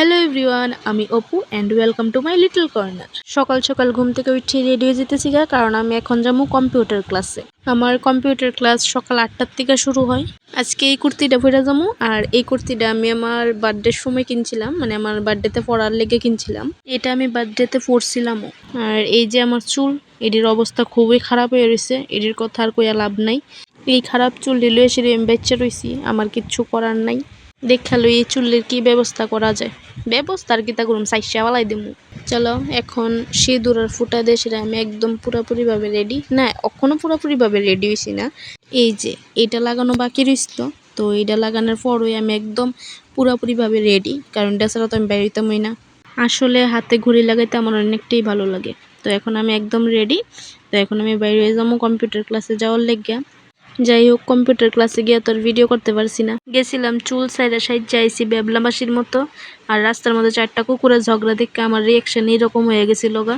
Hello everyone, আমি Apu and welcome to my little corner. সকাল সকাল ঘুম থেকে উঠে রেডি হয়ে যেতেছি গা, কারণ আমি এখন যাবো কম্পিউটার ক্লাসে। আমার কম্পিউটার ক্লাস সকাল 8টার থেকে শুরু হয়। আজকে এই কুর্তিটা পরে যাবো, আর এই কুর্তিটা আমি আমার বার্থডের সময় কিনছিলাম, মানে আমার বার্থডেতে পরার লেগে কিনছিলাম। এটা আমি বার্থডেতে পরছিলামও। আর এই যে আমার চুল, এটির অবস্থা খুবই খারাপ হয়ে রয়েছে, এটির কথা আর কইয়া লাভ নাই। এই খারাপ চুল দিলে এসে আমি বেঁচে রয়েছি, আমার কিচ্ছু করার নাই। দেখালো এই চুলের কি ব্যবস্থা করা যায়, ব্যবস্থার কি তা করুম, সাইসা বালাই দিমু। চলো এখন সিঁদুর আর ফুটা দিয়ে সেটা আমি একদম পুরোপুরিভাবে রেডি না, এখনো পুরোপুরিভাবে রেডি হয়েছি না। এই যে এটা লাগানো বাকি রইছিল, তো এটা লাগানোর পরই আমি একদম পুরোপুরিভাবে রেডি, কারণ এটা ছাড়া তো আমি বেরোইতামই না। আসলে হাতে ঘড়ি লাগাইতে আমার অনেকটাই ভালো লাগে। তো এখন আমি একদম রেডি। তো এখন আমি বাইরে যাবো কম্পিউটার ক্লাসে যাওয়ার লেগে। যাই হোক, কম্পিউটার ক্লাসে গিয়ে তো আর ভিডিও করতে পারছি না। গেছিলাম চুল সাইডা সাইড যাইছি বেবলামাসির মতো, আর রাস্তার মধ্যে 4টা কুকুরের ঝগড়া দেখে আমার রিয়াকশন এরকম হয়ে গেছিল গা।